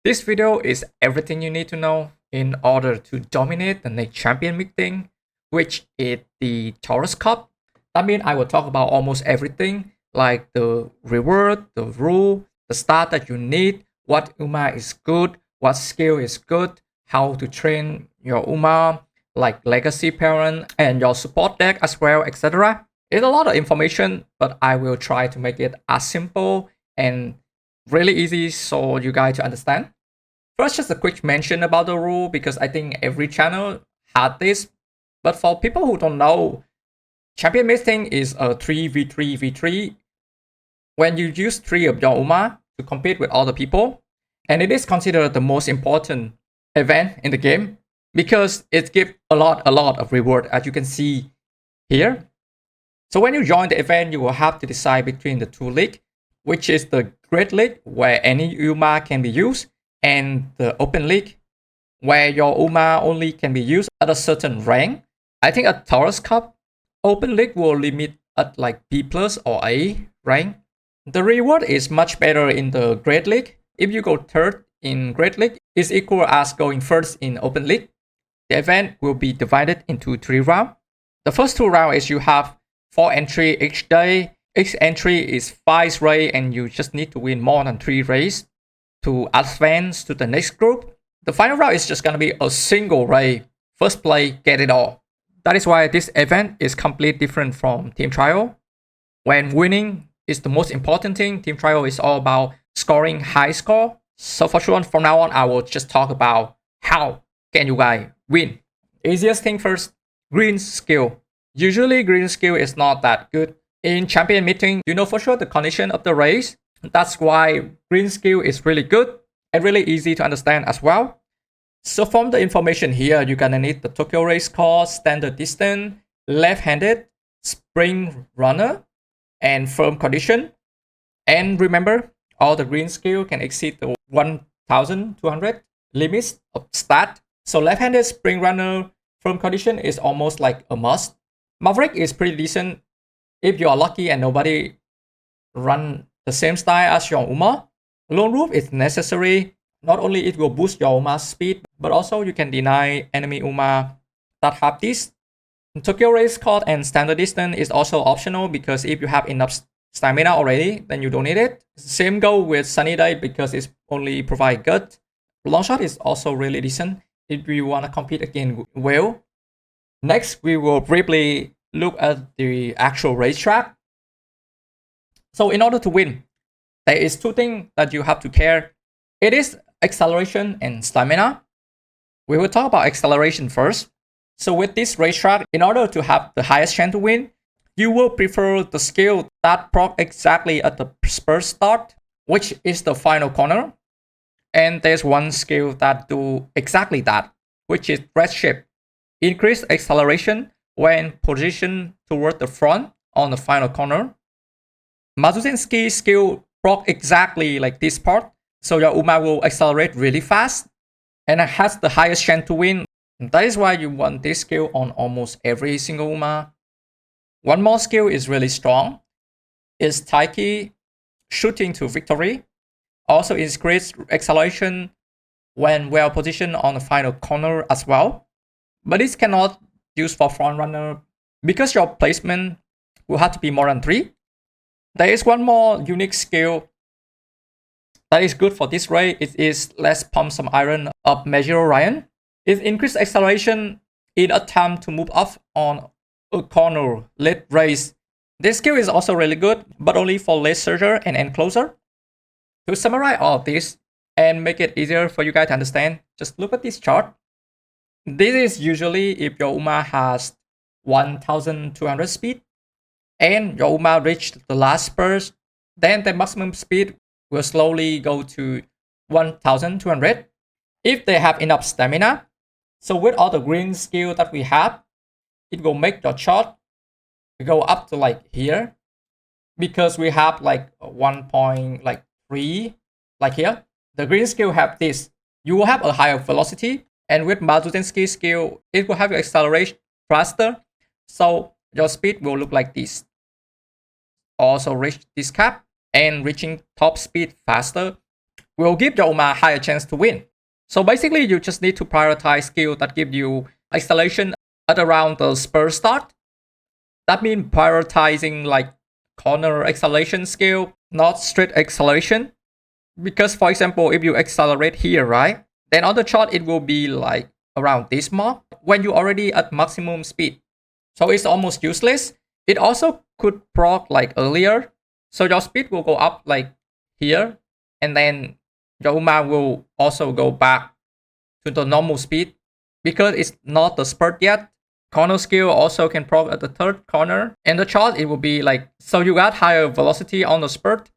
This video is everything you need to know in order to dominate the next champion meeting, which is the Taurus Cup. That means I will talk about almost everything like the reward, the rule, the stat that you need, what Uma is good, what skill is good, how to train your Uma, like legacy parent and your support deck as well, etc. It's a lot of information, but I will try to make it as simple and really easy so you guys to understand. First, just a quick mention about the rule because I think every channel had this. But for people who don't know, champion meeting is a 3v3v3 when you use 3 of your Uma to compete with other people. And it is considered the most important event in the game because it gives a lot of reward, as you can see here. So when you join the event, you will have to decide between the two leagues, which is the Great League, where any Uma can be used, and the Open League, where your Uma only can be used at a certain rank. I think at Taurus Cup, Open League will limit at like B plus or A rank. The reward is much better in the Great League. If you go third in Great League, it's equal as going first in Open League. The event will be divided into 3 rounds. The first 2 rounds is you have 4 entries each day. Each entry is 5 rays and you just need to win more than 3 rays to advance to the next group. The final round is just gonna be a single ray. First play, get it all. That is why this event is completely different from team trial. When winning is the most important thing, team trial is all about scoring high score. So for sure, from now on, I will just talk about how can you guys win. Easiest thing first, green skill. Usually green skill is not that good. In champion meeting, you know for sure the condition of the race. That's why green skill is really good and really easy to understand as well. So from the information here, you're gonna need the Tokyo race course, standard distance, left-handed, spring runner, and firm condition. And remember, all the green skill can exceed the 1200 limits of stat. So left-handed, spring runner, firm condition is almost like a must. Maverick is pretty decent if you are lucky and nobody run the same style as your Uma. Lone Wolf is necessary. Not only it will boost your Uma's speed, but also you can deny enemy Uma that have this. Tokyo race course and standard distance is also optional because if you have enough stamina already, then you don't need it. Same go with Sunny Day because it's only provide gut. Long shot is also really decent if you want to compete again well. Next, we will briefly look at the actual racetrack. So in order to win, there is 2 things that you have to care. It is acceleration and stamina. We will talk about acceleration first. So with this racetrack, in order to have the highest chance to win, you will prefer the skill that proc exactly at the first start, which is the final corner. And there's one skill that do exactly that, which is red shape. Increase acceleration when positioned toward the front on the final corner. Mazuzenski skill proc exactly like this part, so your Uma will accelerate really fast and it has the highest chance to win. That is why you want this skill on almost every single Uma. One more skill is really strong. Is Taiki shooting to victory. Also increase acceleration when well positioned on the final corner as well. But this cannot use for front runner because your placement will have to be more than 3. There is one more unique skill that is good for this race. It is Let's Pump Some Iron of Major Orion. It increases acceleration in attempt to move up on a corner late race. This skill is also really good, but only for late surger and encloser. To summarize all of this and make it easier for you guys to understand, just look at this chart. This is usually if your Uma has 1200 speed and your Uma reached the last burst, then the maximum speed will slowly go to 1200 if they have enough stamina. So with all the green skill that we have, it will make your chart go up to like here because we have like 1.3 like here. The green skill have this. You will have a higher velocity, and with Mazuzenski skill, it will have your acceleration faster. So your speed will look like this. Also reach this cap and reaching top speed faster. will give your Uma a higher chance to win. So basically, you just need to prioritize skills that give you acceleration at around the spur start. That means prioritizing like corner acceleration skill, not straight acceleration. Because for example, if you accelerate here, right? Then on the chart, it will be like around this mark when you already at maximum speed. So it's almost useless. It also could proc like earlier. So your speed will go up like here. And then your Uma will also go back to the normal speed. Because it's not the spurt yet, corner skill also can proc at the third corner. In the chart, it will be like, so you got higher velocity on the spurt.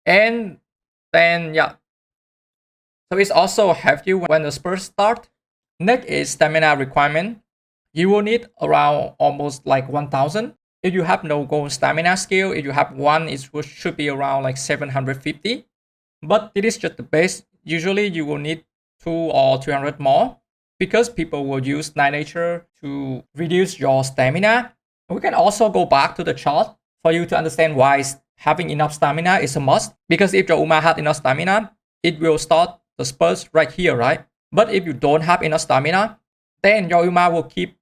And then, yeah. So it's also help you when the spurt start. Next is stamina requirement. You will need around almost like 1000. If you have no gold stamina skill, if you have one, it should be around like 750. But it is just the base. Usually you will need 2 or 300 more because people will use Night Nature to reduce your stamina. We can also go back to the chart for you to understand why having enough stamina is a must. Because if your Uma had enough stamina, it will start the spurts right here, right? But if you don't have enough stamina, then your Uma will keep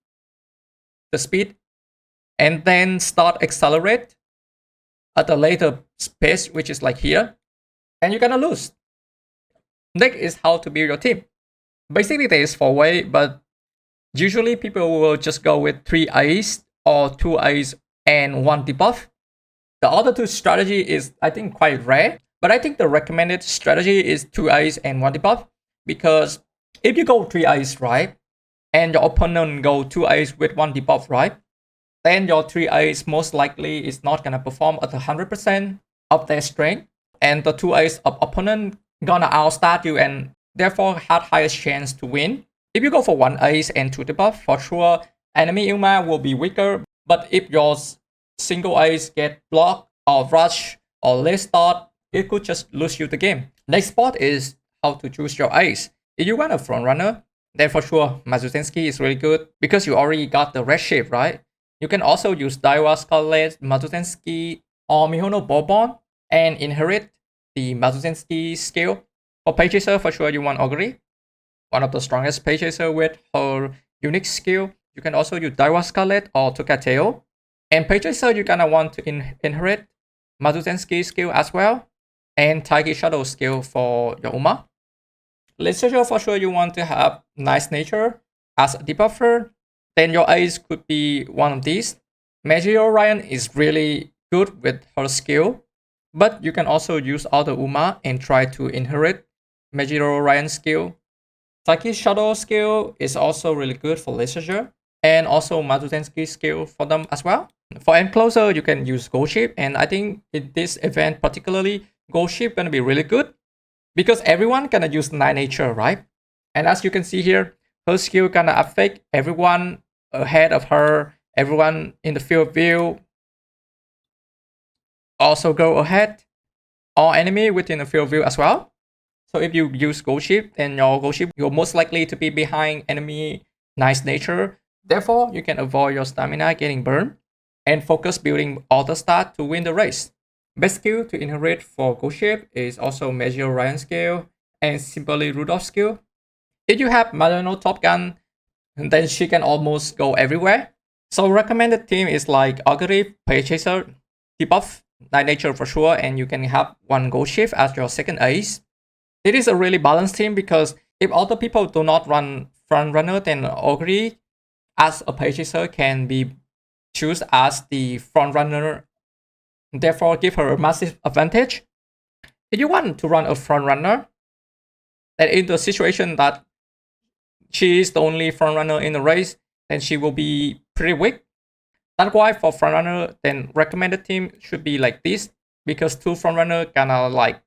the speed and then start accelerate at a later pace, which is like here, and you're gonna lose. Next is how to build your team. Basically, there is 4 ways, but usually people will just go with 3 A's or 2 A's and 1 debuff. The other 2 strategy is, I think, quite rare, but I think the recommended strategy is 2 A's and 1 debuff, because if you go 3 A's, right, and your opponent go 2 A's with 1 debuff, right, then your 3 A's most likely is not gonna perform at 100% of their strength, and the 2 A's of opponent gonna outstat you and therefore have highest chance to win. If you go for 1 Ace and 2 debuff, for sure enemy Uma will be weaker, but if your single Ace get blocked or rush or late start, it could just lose you the game. Next spot is how to choose your Ace. If you want a front runner, then for sure Mazutensky is really good because you already got the red shape, right? You can also use Daiwa Scarlet, Mazutensky, or Mihono Bourbon and inherit the Mazutensky skill. For Page Chaser, for sure you want Augury, one of the strongest Page Chaser with her unique skill. You can also use Daiwa Scarlet or Tokateo. And Page Chaser, you're gonna want to inherit Mazutensky skill as well, and Taiki Shadow skill for your Uma. Literature, for sure you want to have Nice Nature as a debuffer. Then your Ace could be one of these. Magic Orion is really good with her skill, but you can also use other Uma and try to inherit Magic Orion skill. Taiki Shadow skill is also really good for literature, and also Mazutensky skill for them as well. For Enclosure, you can use Gold Ship, and I think in this event particularly, Gold Ship gonna be really good because everyone gonna use Night Nature, right? And as you can see here, her skill gonna affect everyone ahead of her, everyone in the field of view also go ahead, or enemy within the field of view as well. So if you use Gold Ship, then your Gold Ship, you're most likely to be behind enemy Nice Nature. Therefore, you can avoid your stamina getting burned and focus building auto stat to win the race. Best skill to inherit for Gold Ship is also Major Ryan skill and simply Rudolph skill. If you have Madano Top Gun, then she can almost go everywhere. So recommended team is like Augury, Page Chaser, debuff, Night Nature for sure, and you can have 1 Gold Ship as your second Ace. It is a really balanced team because if other people do not run front runner, then Augury as a Page Chaser can be choose as the front runner, therefore give her a massive advantage. If you want to run a front runner, then in the situation that she is the only front runner in the race, then she will be pretty weak. That's why for front runner, then recommended team should be like this, because 2 front runner gonna like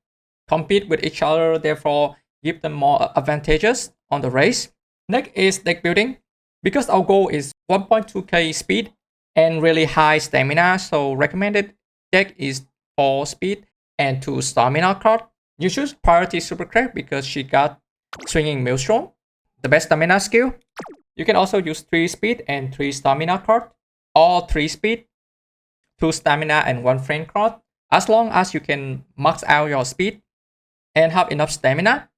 compete with each other, therefore give them more advantages on the race. Next is deck building. Because our goal is 1.2k speed and really high stamina, so recommended deck is 4 speed and 2 stamina card. You choose Priority Supercrack because she got Swinging Maelstrom, the best stamina skill. You can also use 3 speed and 3 stamina card, or 3 speed, 2 stamina and 1 friend card, as long as you can max out your speed and have enough stamina,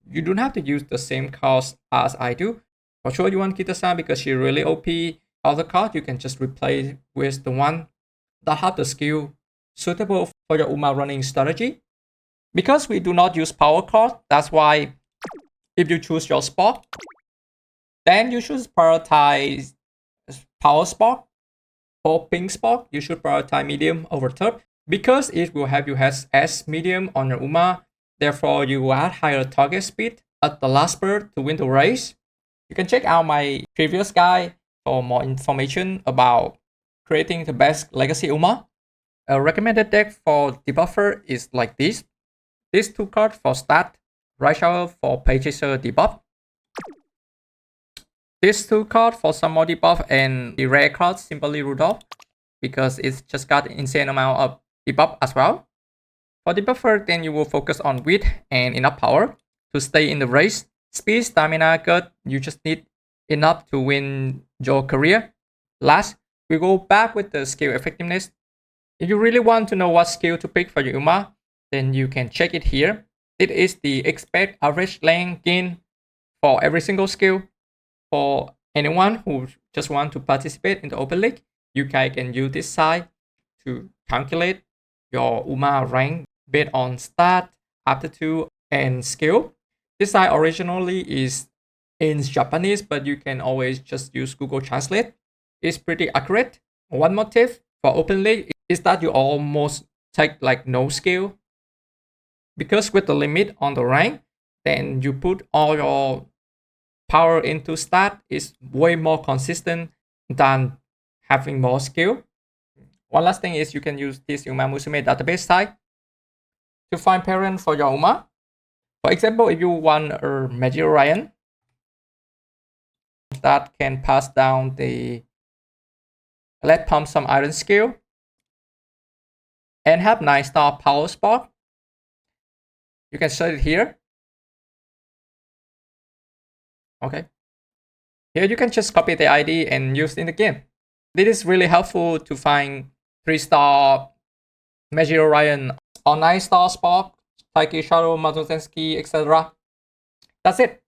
you don't have to use the same cards as I do. For sure, you want Kita-san because she really OP. Other card, you can just replace with the one that have the skill suitable for your Uma running strategy. Because we do not use power card, that's why if you choose your spot, then you should prioritize power spot. For pink spot, you should prioritize medium over top because it will have you as medium on your Uma. Therefore, you will have higher target speed at the last bird to win the race. You can check out my previous guide for more information about creating the best legacy Uma. A recommended deck for debuffer is like this. These two cards for stat, Right Shower for Purchaser debuff. These two cards for some more debuff, and the rare cards simply Rudolph because it's just got insane amount of debuff as well. For debuffer, then you will focus on width and enough power to stay in the race. Speed, stamina, good. You just need enough to win your career. Last, we go back with the skill effectiveness. If you really want to know what skill to pick for your Uma, then you can check it here. It is the expect average length gain for every single skill. For anyone who just want to participate in the open league, you guys can use this side to calculate your Uma rank based on stat, aptitude, and skill. This side originally is in Japanese, but you can always just use Google Translate. It's pretty accurate. One more tip for open league is that you almost take like no skill, because with the limit on the rank, then you put all your power into stat is way more consistent than having more skill. One last thing is you can use this Uma Musume database site to find parent for your Uma. For example, if you want a Meteorian that can pass down the Let Pump Some Iron skill and have 9-star power spot, you can search it here. Okay. Here you can just copy the ID and use it in the game. This is really helpful to find 3-star Meteorian or 9-star spot, Taiki Shadow, Mazutensky, etc. That's it.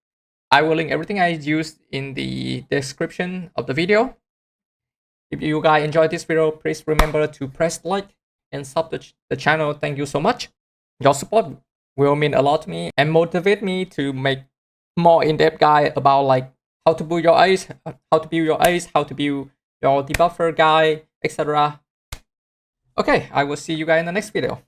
I will link everything I used in the description of the video. If you guys enjoyed this video, please remember to press like and sub the channel. Thank you so much. Your support will mean a lot to me and motivate me to make more in-depth guide about like how to build your ace, how to build your debuffer guide, etc. Okay, I will see you guys in the next video.